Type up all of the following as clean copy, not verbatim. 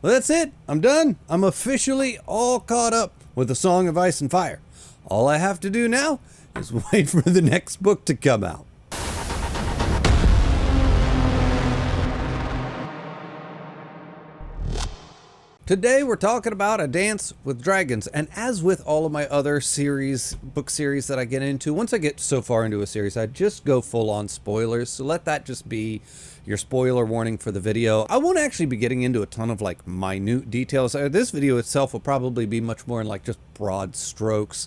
Well, that's it. I'm done. I'm officially all caught up with A Song of Ice and Fire. All I have to do now is wait for the next book to come out. Today we're talking about A Dance with Dragons, and as with all of my other book series that I get into, once I get so far into a series, I just go full on spoilers, so let that just be your spoiler warning for the video. I won't actually be getting into a ton of like minute details. This video itself will probably be much more in like just broad strokes.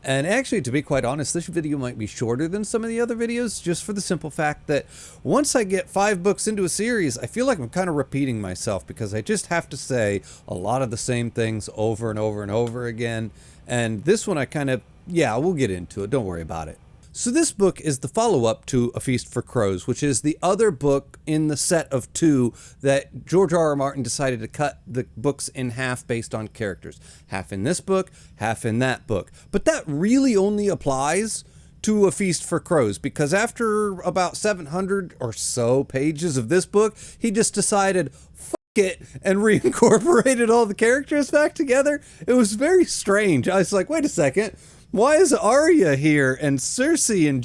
And actually, to be quite honest, this video might be shorter than some of the other videos, just for the simple fact that once I get 5 books into a series, I feel like I'm kind of repeating myself because I just have to say a lot of the same things over and over and over again. And this one I kind of, we'll get into it. Don't worry about it. So this book is the follow-up to A Feast for Crows, which is the other book in the set of 2 that George R.R. Martin decided to cut the books in half based on characters. Half in this book, half in that book. But that really only applies to A Feast for Crows, because after about 700 or so pages of this book, he just decided, fuck it, and reincorporated all the characters back together. It was very strange. I was like, wait a second. Why is Arya here and Cersei and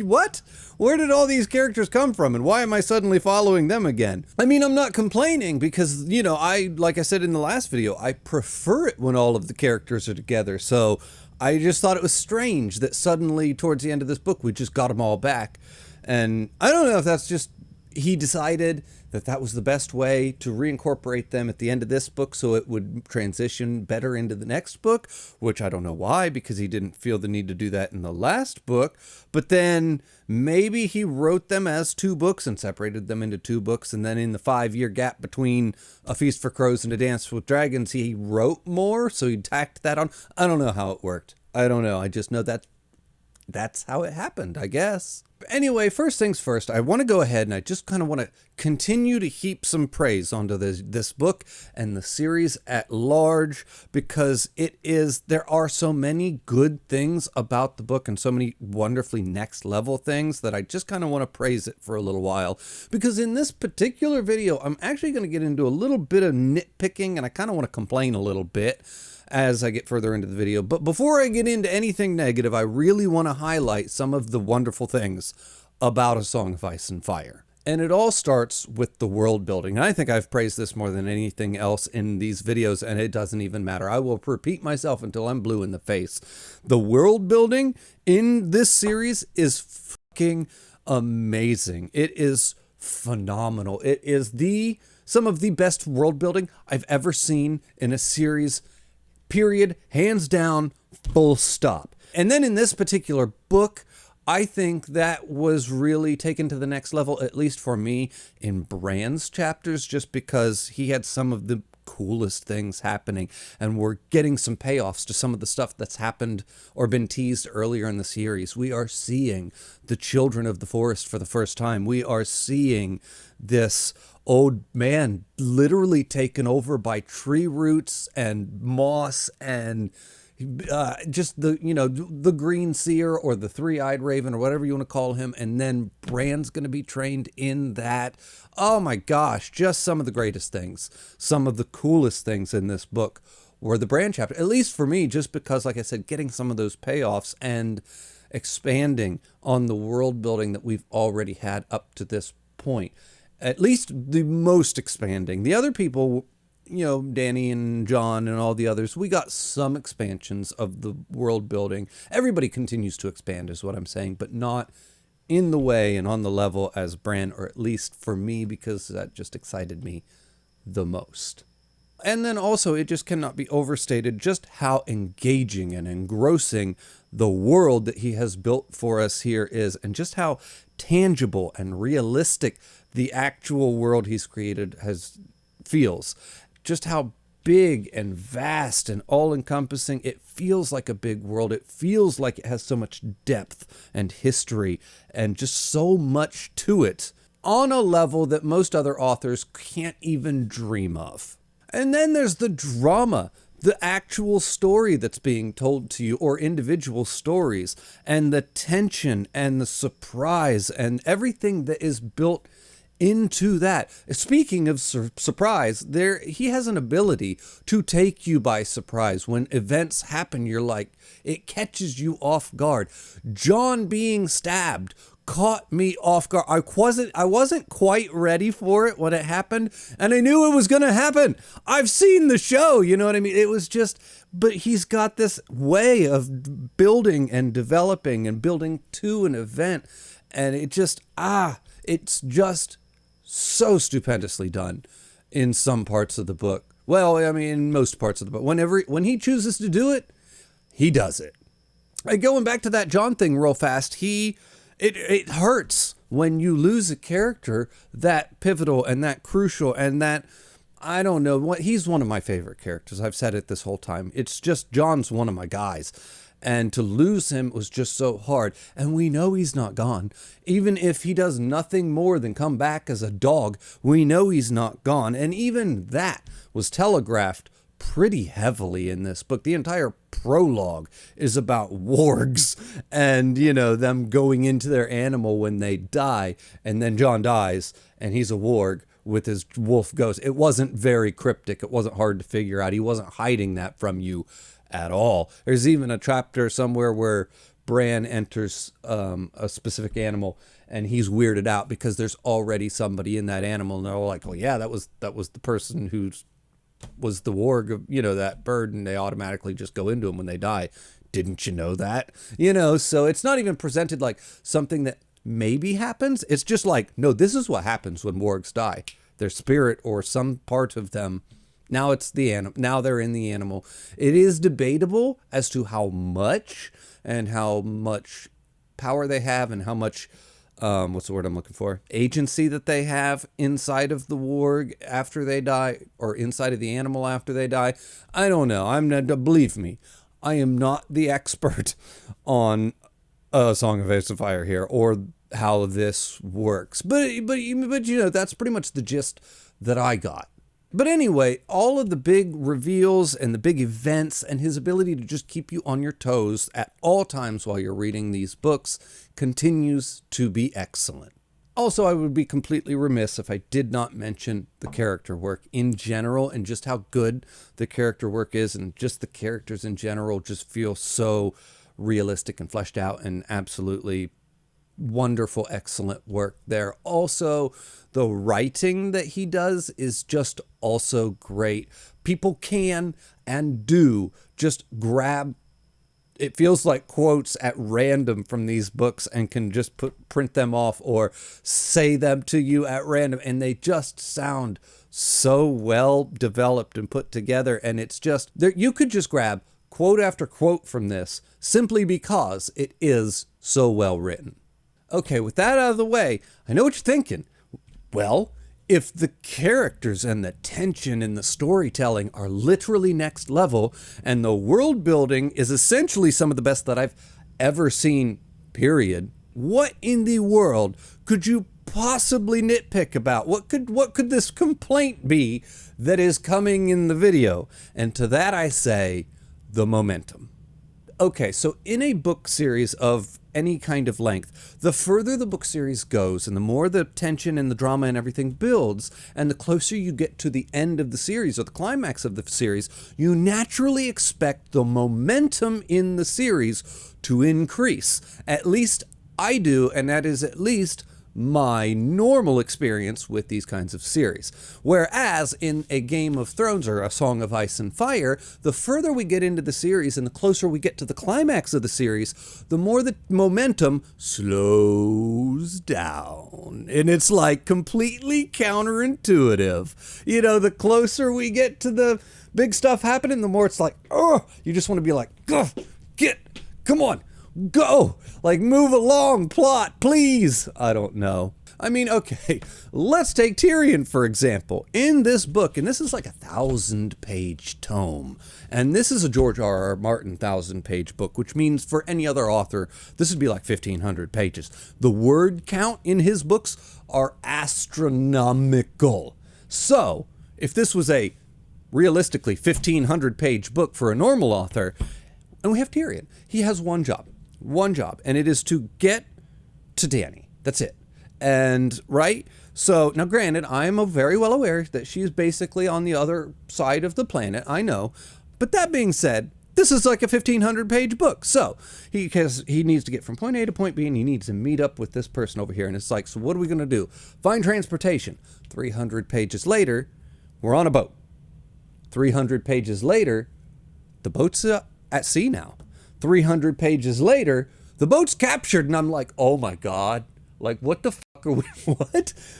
what? Where did all these characters come from, and why am I suddenly following them again? I mean, I'm not complaining because, like I said in the last video, I prefer it when all of the characters are together. So I just thought it was strange that suddenly towards the end of this book, we just got them all back. And I don't know if that's just, he decided that was the best way to reincorporate them at the end of this book so it would transition better into the next book, which I don't know why, because he didn't feel the need to do that in the last book. But then maybe he wrote them as 2 books and separated them into 2 books, and then in the 5-year gap between A Feast for Crows and A Dance with Dragons, he wrote more, so he tacked that on. I don't know how it worked. I don't know. I just know that's how it happened, I guess. Anyway, first things first, I want to go ahead and I just kind of want to continue to heap some praise onto this book and the series at large, because there are so many good things about the book and so many wonderfully next level things that I just kind of want to praise it for a little while. Because in this particular video, I'm actually going to get into a little bit of nitpicking, and I kind of want to complain a little bit as I get further into the video. But before I get into anything negative, I really want to highlight some of the wonderful things about A Song of Ice and Fire. And it all starts with the world building. And I think I've praised this more than anything else in these videos, and it doesn't even matter. I will repeat myself until I'm blue in the face. The world building in this series is fucking amazing. It is phenomenal. It is some of the best world building I've ever seen in a series, period, hands down, full stop. And then in this particular book, I think that was really taken to the next level, at least for me, in Bran's chapters, just because he had some of the coolest things happening, and we're getting some payoffs to some of the stuff that's happened or been teased earlier in the series. We are seeing the children of the forest for the first time. We are seeing this old man literally taken over by tree roots and moss and just the green seer or the 3-eyed raven or whatever you want to call him. And then Bran's going to be trained in that. Oh my gosh, just some of the greatest things, some of the coolest things in this book were the Bran chapter, at least for me, just because, like I said, getting some of those payoffs and expanding on the world building that we've already had up to this point. At least the most expanding. The other people, Danny and John and all the others, we got some expansions of the world building. Everybody continues to expand is what I'm saying, but not in the way and on the level as Bran, or at least for me, because that just excited me the most. And then also, it just cannot be overstated just how engaging and engrossing the world that he has built for us here is, and just how tangible and realistic the actual world he's created feels. Just how big and vast and all-encompassing. It feels like a big world. It feels like it has so much depth and history and just so much to it on a level that most other authors can't even dream of. And then there's the drama, the actual story that's being told to you, or individual stories, and the tension and the surprise and everything that is built into that. Speaking of surprise, there he has an ability to take you by surprise. When events happen, you're like, it catches you off guard. Jon being stabbed caught me off guard. I wasn't quite ready for it when it happened, and I knew it was going to happen. I've seen the show, you know what I mean? It was just, but he's got this way of building and developing and building to an event, and it's just so stupendously done in some parts of the book. Well, I mean, in most parts of the book. When he chooses to do it, he does it. And going back to that Jon thing real fast, it hurts when you lose a character that pivotal and that crucial and that, I don't know, what he's one of my favorite characters. I've said it this whole time. It's just Jon's one of my guys. And to lose him was just so hard. And we know he's not gone. Even if he does nothing more than come back as a dog, we know he's not gone. And even that was telegraphed pretty heavily in this book. The entire prologue is about wargs and, them going into their animal when they die. And then Jon dies and he's a warg with his wolf ghost. It wasn't very cryptic. It wasn't hard to figure out. He wasn't hiding that from you at all. There's even a chapter somewhere where Bran enters a specific animal and he's weirded out because there's already somebody in that animal, and they're all like, well, yeah, that was the person who was the warg of, that bird, and they automatically just go into him when they die. Didn't you know that? So it's not even presented like something that maybe happens. It's just like, no, this is what happens when wargs die. Their spirit or some part of them, now it's the animal. Now they're in the animal. It is debatable as to how much power they have and how much, what's the word I'm looking for? Agency that they have inside of the warg after they die, or inside of the animal after they die. I don't know. Believe me, I am not the expert on Song of Ice and Fire here, or how this works. But that's pretty much the gist that I got. But anyway, all of the big reveals and the big events and his ability to just keep you on your toes at all times while you're reading these books continues to be excellent. Also, I would be completely remiss if I did not mention the character work in general and just how good the character work is, and just the characters in general just feel so realistic and fleshed out and absolutely wonderful, excellent work there. Also, the writing that he does is just also great. People can and do just grab, it feels like, quotes at random from these books and can just print them off or say them to you at random, and they just sound so well developed and put together. And it's just, you could just grab quote after quote from this simply because it is so well written. Okay, with that out of the way, I know what you're thinking. Well, if the characters and the tension and the storytelling are literally next level, and the world building is essentially some of the best that I've ever seen, period, what in the world could you possibly nitpick about? What could this complaint be that is coming in the video? And to that I say, the momentum. Okay, so in a book series of any kind of length, the further the book series goes and the more the tension and the drama and everything builds, and the closer you get to the end of the series or the climax of the series, you naturally expect the momentum in the series to increase. At least I do, and that is at least my normal experience with these kinds of series. Whereas in a Game of Thrones or a Song of Ice and Fire, the further we get into the series and the closer we get to the climax of the series, the more the momentum slows down. And it's like completely counterintuitive. The closer we get to the big stuff happening, the more it's like, oh, you just want to be like, come on, go, like, move along, plot, please. I don't know. I mean, okay, let's take Tyrion, for example. In this book, and this is like a 1,000-page tome, and this is a George R.R. Martin 1,000-page book, which means for any other author, this would be like 1,500 pages. The word count in his books are astronomical. So, if this was a realistically 1,500-page book for a normal author, and we have Tyrion, he has one job, and it is to get to Dany. That's it. And right, So now granted, I am very well aware that she's basically on the other side of the planet. I know. But that being said, this is like a 1,500 page book. So he needs to get from point A to point B, and he needs to meet up with this person over here. And it's like, so what are we going to do? Find transportation. 300 pages later, we're on a boat. 300 pages later, the boat's at sea now. 300 pages later, the boat's captured. And I'm like, oh my God. Like, what the fuck are we,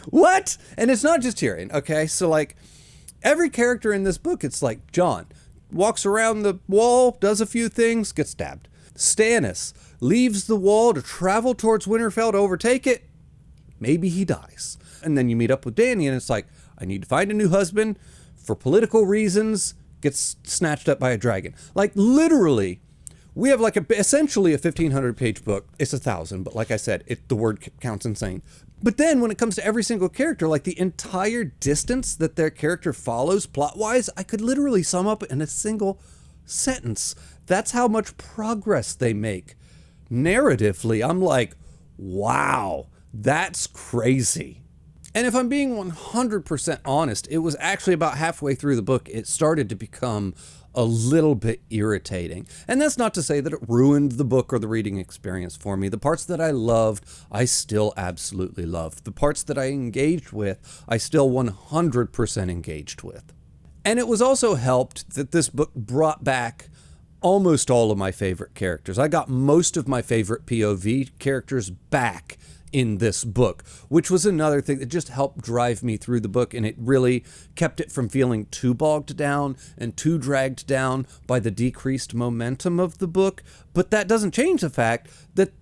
what? And it's not just Tyrion, okay? So like, every character in this book, it's like Jon walks around the wall, does a few things, gets stabbed. Stannis leaves the wall to travel towards Winterfell to overtake it. Maybe he dies. And then you meet up with Dany, and it's like, I need to find a new husband for political reasons, gets snatched up by a dragon. Like, literally, we have like essentially a 1,500 page book. It's 1,000, but like I said, the word counts insane. But then when it comes to every single character, like the entire distance that their character follows plot-wise, I could literally sum up in a single sentence. That's how much progress they make. Narratively, I'm like, wow, that's crazy. And if I'm being 100% honest, it was actually about halfway through the book, it started to become a little bit irritating. And that's not to say that it ruined the book or the reading experience for me. The parts that I loved, I still absolutely loved. The parts that I engaged with, I still 100% engaged with. And it was also helped that this book brought back almost all of my favorite characters. I got most of my favorite POV characters back in this book, which was another thing that just helped drive me through the book, and it really kept it from feeling too bogged down and too dragged down by the decreased momentum of the book. But that doesn't change the fact that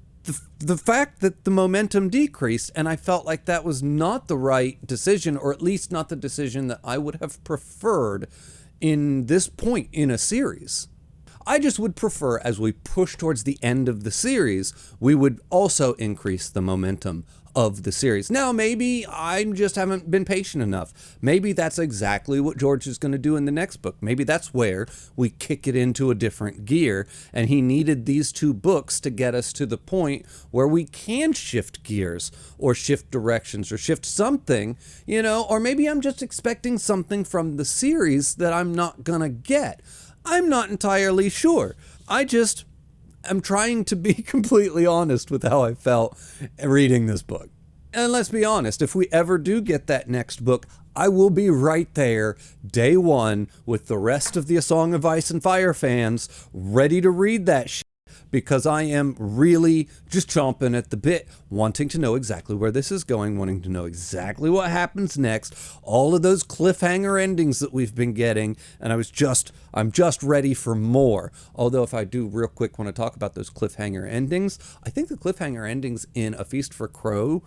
the momentum decreased, and I felt like that was not the right decision, or at least not the decision that I would have preferred in this point in a series. I just would prefer, as we push towards the end of the series, we would also increase the momentum of the series. Now, maybe I just haven't been patient enough. Maybe that's exactly what George is going to do in the next book. Maybe that's where we kick it into a different gear, and he needed these two books to get us to the point where we can shift gears or shift directions or shift something, you know, or maybe I'm just expecting something from the series that I'm not going to get. I'm not entirely sure. I just am trying to be completely honest with how I felt reading this book. And let's be honest, if we ever do get that next book, I will be right there, day one, with the rest of the A Song of Ice and Fire fans, ready to read that shit, because I am really just chomping at the bit, wanting to know exactly where this is going, wanting to know exactly what happens next, all of those cliffhanger endings that we've been getting, and I'm just ready for more. Although if I do real quick want to talk about those cliffhanger endings, I think the cliffhanger endings in A Feast for Crows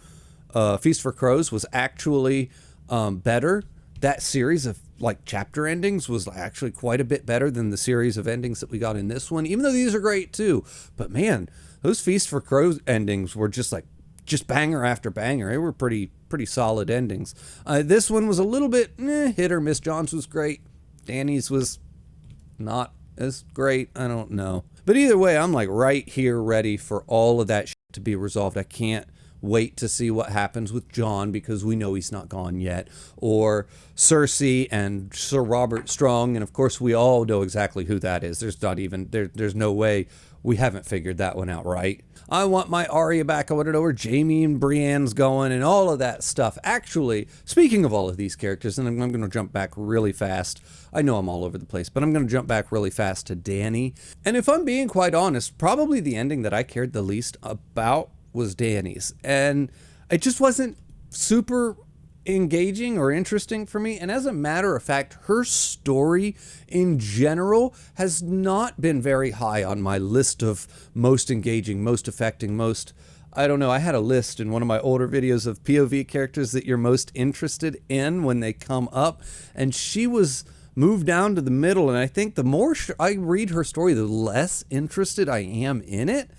was actually better. That series of like chapter endings was actually quite a bit better than the series of endings that we got in this one, even though these are great too. But man, those Feast for Crows endings were just banger after banger. They were pretty solid endings. This one was a little bit hit or miss. Jon's was great. Dany's was not as great. I don't know. But either way, I'm like right here ready for all of that shit to be resolved. I can't wait to see what happens with Jon, because we know he's not gone yet, or Cersei and Sir Robert Strong, and of course we all know exactly who that is. There's no way we haven't figured that one out, right? I want my Arya back. I want to know where Jaime and Brienne's going and all of that stuff. Actually, speaking of all of these characters, and I'm going to jump back really fast. I know I'm all over the place, but I'm going to jump back really fast to Dany. And if I'm being quite honest, probably the ending that I cared the least about was Dany's, and it just wasn't super engaging or interesting for me. And as a matter of fact, her story in general has not been very high on my list of most engaging, most affecting, most, I don't know, I had a list in one of my older videos of POV characters that you're most interested in when they come up, and she was moved down to the middle. And I think the more I read her story, the less interested I am in it.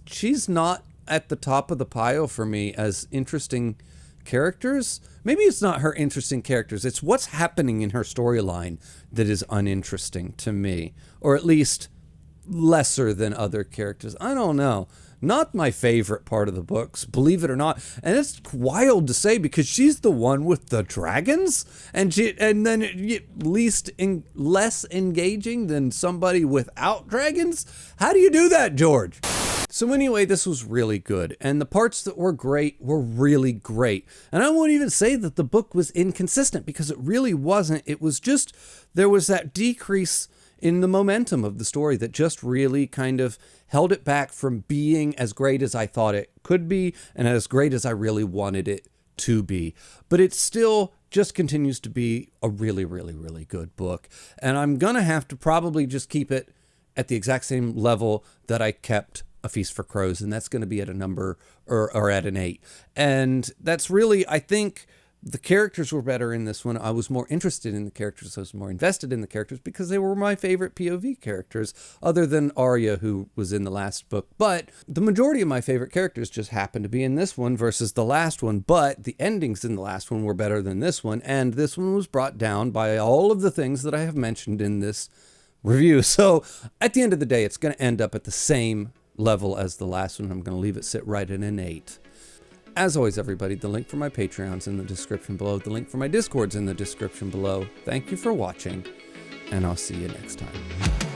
She's not at the top of the pile for me as interesting characters. Maybe it's not her interesting characters. It's what's happening in her storyline that is uninteresting to me, or at least lesser than other characters. I don't know. not my favorite part of the books, believe it or not. And it's wild to say because she's the one with the dragons, and less engaging than somebody without dragons. How do you do that, George? So anyway, this was really good, and the parts that were great were really great. And I won't even say that the book was inconsistent, because it really wasn't. It was just, there was that decrease in the momentum of the story that just really kind of held it back from being as great as I thought it could be, and as great as I really wanted it to be. But it still just continues to be a really, really, really good book. And I'm gonna have to probably just keep it at the exact same level that I kept A Feast for Crows, and that's going to be at a number or at an 8. And that's really, I think the characters were better in this one. I was more interested in the characters. I was more invested in the characters because they were my favorite POV characters, other than Arya, who was in the last book. But the majority of my favorite characters just happened to be in this one versus the last one. But the endings in the last one were better than this one, and this one was brought down by all of the things that I have mentioned in this review. So at the end of the day, it's going to end up at the same level as the last one. I'm going to leave it sit right at an 8. As always, everybody, the link for my Patreon's in the description below. The link for my Discord's in the description below. Thank you for watching, and I'll see you next time.